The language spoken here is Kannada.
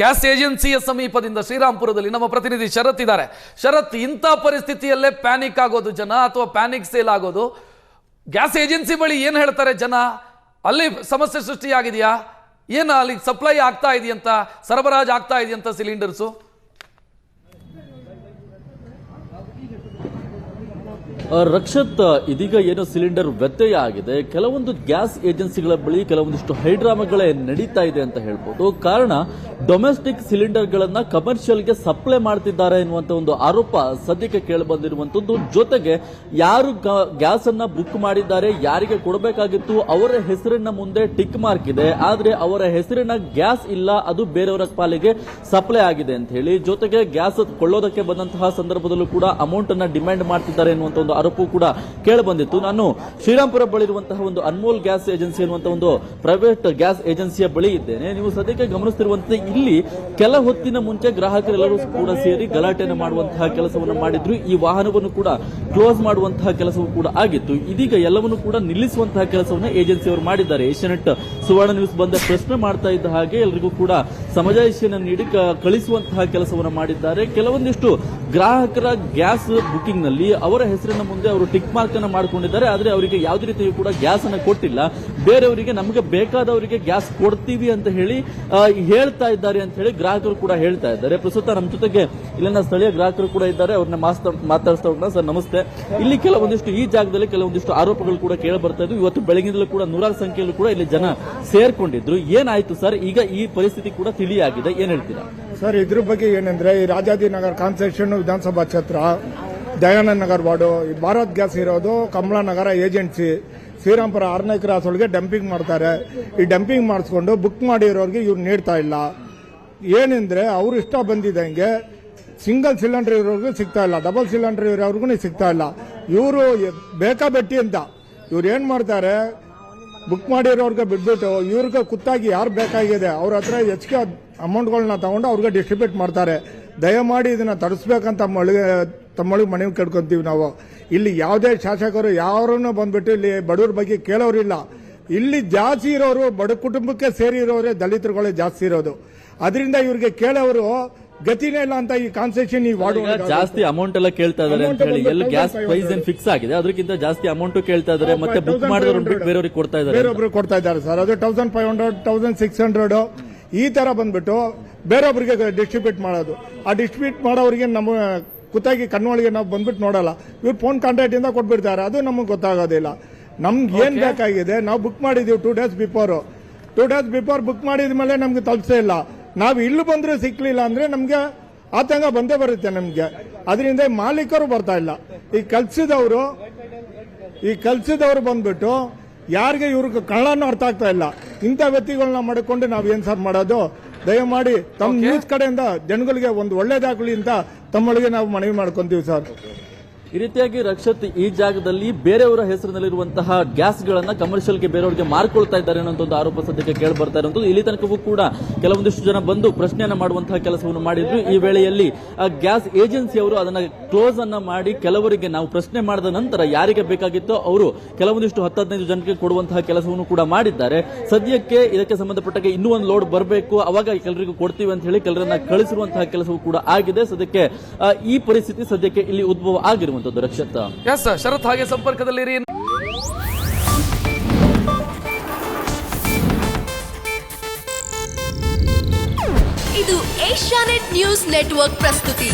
ಗ್ಯಾಸ್ ಏಜೆನ್ಸಿಯ ಸಮೀಪದಿಂದ ಶ್ರೀರಾಂಪುರದಲ್ಲಿ ನಮ್ಮ ಪ್ರತಿನಿಧಿ ಶರತ್ ಇದ್ದಾರೆ. ಶರತ್, ಇಂಥ ಪರಿಸ್ಥಿತಿಯಲ್ಲೇ ಪ್ಯಾನಿಕ್ ಆಗೋದು ಜನ ಅಥವಾ ಪ್ಯಾನಿಕ್ ಸೇಲ್ ಆಗೋದು, ಗ್ಯಾಸ್ ಏಜೆನ್ಸಿ ಬಳಿ ಏನು ಹೇಳ್ತಾರೆ ಜನ? ಅಲ್ಲಿ ಸಮಸ್ಯೆ ಸೃಷ್ಟಿಯಾಗಿದೆಯಾ? ಏನು ಅಲ್ಲಿ ಸಪ್ಲೈ ಆಗ್ತಾ ಇದೆಯಂತ, ಸರಬರಾಜು ಆಗ್ತಾ ಇದೆಯಂತ ಸಿಲಿಂಡರ್ಸು? ರಕ್ಷತ್, ಇದೀಗ ಏನು ಸಿಲಿಂಡರ್ ವ್ಯತ್ಯಯ ಆಗಿದೆ, ಕೆಲವೊಂದು ಗ್ಯಾಸ್ ಏಜೆನ್ಸಿಗಳ ಬಳಿ ಕೆಲವೊಂದಿಷ್ಟು ಹೈಡ್ರಾಮಾಗಳೇ ನಡೀತಾ ಇದೆ ಅಂತ ಹೇಳ್ಬೋದು. ಕಾರಣ, ಡೊಮೆಸ್ಟಿಕ್ ಸಿಲಿಂಡರ್ಗಳನ್ನ ಕಮರ್ಷಿಯಲ್ಗೆ ಸಪ್ಲೈ ಮಾಡ್ತಿದ್ದಾರೆ ಎನ್ನುವಂತ ಒಂದು ಆರೋಪ ಸದ್ಯಕ್ಕೆ ಕೇಳಿಬಂದಿರುವಂತದ್ದು. ಜೊತೆಗೆ ಯಾರು ಗ್ಯಾಸ್ ಅನ್ನ ಬುಕ್ ಮಾಡಿದ್ದಾರೆ, ಯಾರಿಗೆ ಕೊಡಬೇಕಾಗಿತ್ತು ಅವರ ಹೆಸರಿನ ಮುಂದೆ ಟಿಕ್ ಮಾರ್ಕ್ ಇದೆ, ಆದ್ರೆ ಅವರ ಹೆಸರಿನ ಗ್ಯಾಸ್ ಇಲ್ಲ, ಅದು ಬೇರೆಯವರ ಪಾಲಿಗೆ ಸಪ್ಲೈ ಆಗಿದೆ ಅಂತ ಹೇಳಿ. ಜೊತೆಗೆ ಗ್ಯಾಸ್ ಕೊಳ್ಳೋದಕ್ಕೆ ಬಂದಂತಹ ಸಂದರ್ಭದಲ್ಲೂ ಕೂಡ ಅಮೌಂಟ್ ಅನ್ನ ಡಿಮ್ಯಾಂಡ್ ಮಾಡ್ತಿದ್ದಾರೆ ಎನ್ನುವಂತ ಒಂದು ಆರೋಪ ಕೂಡ ಕೇಳಿ ಬಂದಿತ್ತು. ನಾನು ಶ್ರೀರಾಂಪುರ ಬಳಿ ಇರುವಂತಹ ಒಂದು ಅನ್ಮೋಲ್ ಗ್ಯಾಸ್ ಏಜೆನ್ಸಿ ಎನ್ನುವಂತಹ ಒಂದು ಪ್ರೈವೇಟ್ ಗ್ಯಾಸ್ ಏಜೆನ್ಸಿಯ ಬಳಿ ಇದ್ದೇನೆ. ನೀವು ಸದ್ಯಕ್ಕೆ ಗಮನಿಸುತ್ತಿರುವಂತೆ ಇಲ್ಲಿ ಕೆಲ ಹೊತ್ತಿನ ಮುಂಚೆ ಗ್ರಾಹಕರೆಲ್ಲರೂ ಕೂಡ ಸೇರಿ ಗಲಾಟೆಯನ್ನು ಮಾಡುವಂತಹ ಕೆಲಸವನ್ನು ಮಾಡಿದ್ರು. ಈ ವಾಹನವನ್ನು ಕೂಡ ಕ್ಲೋಸ್ ಮಾಡುವಂತಹ ಕೆಲಸವೂ ಕೂಡ ಆಗಿತ್ತು. ಇದೀಗ ಎಲ್ಲವನ್ನು ಕೂಡ ನಿಲ್ಲಿಸುವಂತಹ ಕೆಲಸವನ್ನು ಏಜೆನ್ಸಿಯವರು ಮಾಡಿದ್ದಾರೆ. ಏಷ್ಯಾನೆಟ್ ಸುವರ್ಣ ನ್ಯೂಸ್ ಬಂದ ಪ್ರಶ್ನೆ ಮಾಡ್ತಾ ಇದ್ದ ಹಾಗೆ ಎಲ್ಲರಿಗೂ ಕೂಡ ಸಮಜಾಯಿಷಿಯನ್ನು ನೀಡಿ ಕಳಿಸುವಂತಹ ಕೆಲಸವನ್ನು ಮಾಡಿದ್ದಾರೆ. ಕೆಲವೊಂದಿಷ್ಟು ಗ್ರಾಹಕರ ಗ್ಯಾಸ್ ಬುಕಿಂಗ್ ನಲ್ಲಿ ಅವರ ಹೆಸರಿನ ಮುಂದೆ ಅವರು ಟಿಕ್ ಮಾರ್ಕ್ ಅನ್ನು ಮಾಡಿಕೊಂಡಿದ್ದಾರೆ, ಆದ್ರೆ ಅವರಿಗೆ ಯಾವುದೇ ರೀತಿಯೂ ಕೂಡ ಗ್ಯಾಸ್ ಅನ್ನು ಕೊಟ್ಟಿಲ್ಲ. ಬೇರೆಯವರಿಗೆ ನಮಗೆ ಬೇಕಾದವರಿಗೆ ಗ್ಯಾಸ್ ಕೊಡ್ತೀವಿ ಅಂತ ಹೇಳಿ ಹೇಳ್ತಾ ಇದ್ದಾರೆ ಅಂತ ಹೇಳಿ ಗ್ರಾಹಕರು ಕೂಡ ಹೇಳ್ತಾ ಇದ್ದಾರೆ. ಪ್ರಸ್ತುತ ನಮ್ಮ ಜೊತೆಗೆ ಇಲ್ಲಿನ ಸ್ಥಳೀಯ ಗ್ರಾಹಕರು ಕೂಡ ಇದ್ದಾರೆ, ಅವ್ರನ್ನ ಮಾತಾಡಿಸ್ತಾ ಹೋಗೋಣ. ಸರ್ ನಮಸ್ತೆ. ಇಲ್ಲಿ ಕೆಲವೊಂದಿಷ್ಟು ಈ ಜಾಗದಲ್ಲಿ ಕೆಲವೊಂದಿಷ್ಟು ಆರೋಪಗಳು ಕೂಡ ಕೇಳಿ ಬರ್ತಾ ಇದ್ವು. ಇವತ್ತು ಬೆಳಗಿನಲ್ಲೂ ಕೂಡ ನೂರಾರು ಸಂಖ್ಯೆಯಲ್ಲೂ ಕೂಡ ಇಲ್ಲಿ ಜನ ಸೇರ್ಕೊಂಡಿದ್ರು. ಏನಾಯ್ತು ಸರ್? ಈಗ ಈ ಪರಿಸ್ಥಿತಿ ಕೂಡ ತಿಳಿಯಾಗಿದೆ, ಏನ್ ಹೇಳ್ತೀರಾ ಸರ್? ಇದ್ರ ಬಗ್ಗೆ ಏನಂದ್ರೆ, ಈ ರಾಜಾಜಿನಗರ್ ಕಾನ್ಸ್ಟಿಟ್ಯೂಷನ್ ವಿಧಾನಸಭಾ ಕ್ಷೇತ್ರ ದಯಾನಂದ ನಗರ್ ವಾರ್ಡು, ಭಾರತ್ ಗ್ಯಾಸ್ ಇರೋದು ಕಮಲಾನಗರ ಏಜೆನ್ಸಿ ಶ್ರೀರಾಂಪುರ 6ನೇ ಕ್ರಾಸ್ ಒಳಗೆ ಡಂಪಿಂಗ್ ಮಾಡ್ತಾರೆ. ಈ ಡಂಪಿಂಗ್ ಮಾಡಿಸ್ಕೊಂಡು ಬುಕ್ ಮಾಡಿರೋರಿಗೆ ಇವ್ರು ನೀಡ್ತಾ ಇಲ್ಲ. ಏನಂದ್ರೆ ಅವ್ರು ಇಷ್ಟ ಬಂದಿದ್ದಂಗೆ ಸಿಂಗಲ್ ಸಿಲಿಂಡರ್ ಇರೋರ್ಗೂ ಸಿಗ್ತಾ ಇಲ್ಲ, ಡಬಲ್ ಸಿಲಿಂಡರ್ ಇರೋರ್ಗು ಸಿಗ್ತಾ ಇಲ್ಲ. ಇವರು ಬೇಕಾಬೆಟ್ಟಿ ಅಂತ ಇವ್ರು ಏನ್ ಮಾಡ್ತಾರೆ, ಬುಕ್ ಮಾಡಿರೋರ್ಗೆ ಬಿಟ್ಬಿಟ್ಟು ಇವ್ರಿಗೆ ಕುತ್ತಾಗಿ ಯಾರು ಬೇಕಾಗಿದೆ ಅವ್ರ ಹತ್ರ ಹೆಚ್ಚಿಗೆ ಅಮೌಂಟ್ಗಳನ್ನ ತಗೊಂಡು ಅವ್ರಿಗೆ ಡಿಸ್ಟ್ರಿಬ್ಯೂಟ್ ಮಾಡ್ತಾರೆ. ದಯಮಾಡಿ ಇದನ್ನ ತಡಿಸ್ಬೇಕಂತ ತಮ್ಮೊಳಗೆ ಮನವಿ ಕೇಳ್ಕೊಂತೀವಿ ನಾವು. ಇಲ್ಲಿ ಯಾವುದೇ ಶಾಸಕರು ಯಾರನ್ನು ಬಂದ್ಬಿಟ್ಟು ಇಲ್ಲಿ ಬಡವ್ರ ಬಗ್ಗೆ ಕೇಳೋರಿಲ್ಲ. ಇಲ್ಲಿ ಜಾಸ್ತಿ ಇರೋರು ಬಡ ಕುಟುಂಬಕ್ಕೆ ಸೇರಿರೋರೇ ದಲಿತರುಗಳೇ ಜಾಸ್ತಿ ಇರೋದು. ಅದರಿಂದ ಇವ್ರಿಗೆ ಕೇಳೋರು ಗತಿನೇ ಇಲ್ಲ ಅಂತ ಈ ಕಾನ್ಸೆಷನ್ ಈ ವಾರ್ಡ್ ಜಾಸ್ತಿ ಅಮೌಂಟ್ ಎಲ್ಲ ಕೇಳ್ತಾ ಇದಾರೆ ಅಂತ ಹೇಳಿ. ಎಲ್ಲ ಗ್ಯಾಸ್ ಪ್ರೈಸ್ ಏನ್ ಫಿಕ್ಸ್ ಆಗಿದೆ, ಅದಕ್ಕಿಂತ ಜಾಸ್ತಿ ಅಮೌಂಟ್ ಕೇಳ್ತಾ ಇದಾರೆ. ಮತ್ತೆ ಬುಕ್ ಮಾಡಿದವರು ಬಿಟ್ಟು ಬೇರೆಯವ್ರಿಗೆ ಕೊಡ್ತಾ ಇದ್ದಾರೆ, ಬೇರೊಬ್ರು ಕೊಡ್ತಾ ಇದ್ದಾರೆ ಸರ್. ಅದು 1500 1600 ಈ ತರ ಬಂದ್ಬಿಟ್ಟು ಬೇರೊಬ್ಬರಿಗೆ ಡಿಸ್ಟ್ರಿಬ್ಯೂಟ್ ಮಾಡೋದು. ಆ ಡಿಸ್ಟ್ರಿಬ್ಯೂಟ್ ಮಾಡೋರಿಗೆ ನಮ್ಮ ಕುತ್ತಾಗಿ ಕಣ್ಣೊಳಗೆ ನಾವು ಬಂದ್ಬಿಟ್ಟು ನೋಡಲ್ಲ. ಇವ್ರು ಫೋನ್ ಕಾಂಟ್ಯಾಕ್ಟ್ ಇಂದ ಕೊಟ್ಬಿಡ್ತಾರೆ, ಅದು ನಮಗೆ ಗೊತ್ತಾಗೋದಿಲ್ಲ. ನಮ್ಗೆ ಏನ್ ಬೇಕಾಗಿದೆ, ನಾವು ಬುಕ್ ಮಾಡಿದೀವಿ 2 days ಬಿಫೋರ್ ಬುಕ್ ಮಾಡಿದ್ಮೇಲೆ ನಮ್ಗೆ ತಲುಪಿಸೇ ಇಲ್ಲ. ನಾವು ಇಲ್ಲಿ ಬಂದ್ರೆ ಸಿಕ್ಲಿಲ್ಲ ಅಂದ್ರೆ ನಮ್ಗೆ ಆತಂಕ ಬಂದೇ ಬರುತ್ತೆ ನಮ್ಗೆ. ಅದರಿಂದ ಮಾಲೀಕರು ಬರ್ತಾ ಇಲ್ಲ. ಈ ಕಲ್ಸಿದವರು ಬಂದ್ಬಿಟ್ಟು ಯಾರಿಗೆ ಇವ್ರಿಗೆ ಕನ್ನಡನೂ ಅರ್ಥ ಆಗ್ತಾ ಇಲ್ಲ. ಇಂಥ ವ್ಯಕ್ತಿಗಳನ್ನ ಮಾಡಿಕೊಂಡು ನಾವು ಏನ್ ಸರ್ ಮಾಡೋದು? ದಯಮಾಡಿ ತಮ್ಮ ನ್ಯೂಸ್ ಕಡೆಯಿಂದ ಜನಗಳಿಗೆ ಒಂದು ಒಳ್ಳೇದಾಗಲಿ ಅಂತ ತಮ್ಮೊಳಗೆ ನಾವು ಮನವಿ ಮಾಡ್ಕೊಂತೀವಿ ಸರ್. ಈ ರೀತಿಯಾಗಿ ರಕ್ಷತ್, ಈ ಜಾಗದಲ್ಲಿ ಬೇರೆಯವರ ಹೆಸರಿನಲ್ಲಿರುವಂತಹ ಗ್ಯಾಸ್ಗಳನ್ನ ಕಮರ್ಷಿಯಲ್ಗೆ ಬೇರೆಯವರಿಗೆ ಮಾರ್ಕೊಳ್ತಾ ಇದ್ದಾರೆ ಅನ್ನೋ ಒಂದು ಆರೋಪ ಸದ್ಯಕ್ಕೆ ಕೇಳಿ ಬರ್ತಾ ಇರುವಂತದ್ದು. ಇಲ್ಲಿ ತನಕವೂ ಕೂಡ ಕೆಲವೊಂದಿಷ್ಟು ಜನ ಬಂದು ಪ್ರಶ್ನೆಯನ್ನ ಮಾಡುವಂತಹ ಕೆಲಸವನ್ನು ಮಾಡಿದ್ರು. ಈ ವೇಳೆಯಲ್ಲಿ ಗ್ಯಾಸ್ ಏಜೆನ್ಸಿಯವರು ಅದನ್ನ ಕ್ಲೋಸ್ ಅನ್ನ ಮಾಡಿ ಕೆಲವರಿಗೆ ನಾವು ಪ್ರಶ್ನೆ ಮಾಡಿದ ನಂತರ ಯಾರಿಗೆ ಬೇಕಾಗಿತ್ತೋ ಅವರು ಕೆಲವೊಂದಿಷ್ಟು 10-15 ಜನಕ್ಕೆ ಕೊಡುವಂತಹ ಕೆಲಸವನ್ನು ಕೂಡ ಮಾಡಿದ್ದಾರೆ. ಸದ್ಯಕ್ಕೆ ಇದಕ್ಕೆ ಸಂಬಂಧಪಟ್ಟಾಗ ಇನ್ನೂ ಒಂದು ಲೋಡ್ ಬರಬೇಕು, ಅವಾಗ ಕೆಲರಿಗೂ ಕೊಡ್ತೀವಿ ಅಂತ ಹೇಳಿ ಕೆಲರನ್ನ ಕಳಿಸಿರುವಂತಹ ಕೆಲಸವೂ ಕೂಡ ಆಗಿದೆ. ಸದ್ಯಕ್ಕೆ ಈ ಪರಿಸ್ಥಿತಿ ಸದ್ಯಕ್ಕೆ ಇಲ್ಲಿ ಉದ್ಭವ ಆಗಿರುವಂತದ್ದು. ರಕ್ಷತ್, ಶರತ್ ಹಾಗೆ ಸಂಪರ್ಕದಲ್ಲಿರಿ. ಇದು ಏಷ್ಯಾನೆಟ್ ನ್ಯೂಸ್ ನೆಟ್ವರ್ಕ್ ಪ್ರಸ್ತುತಿ.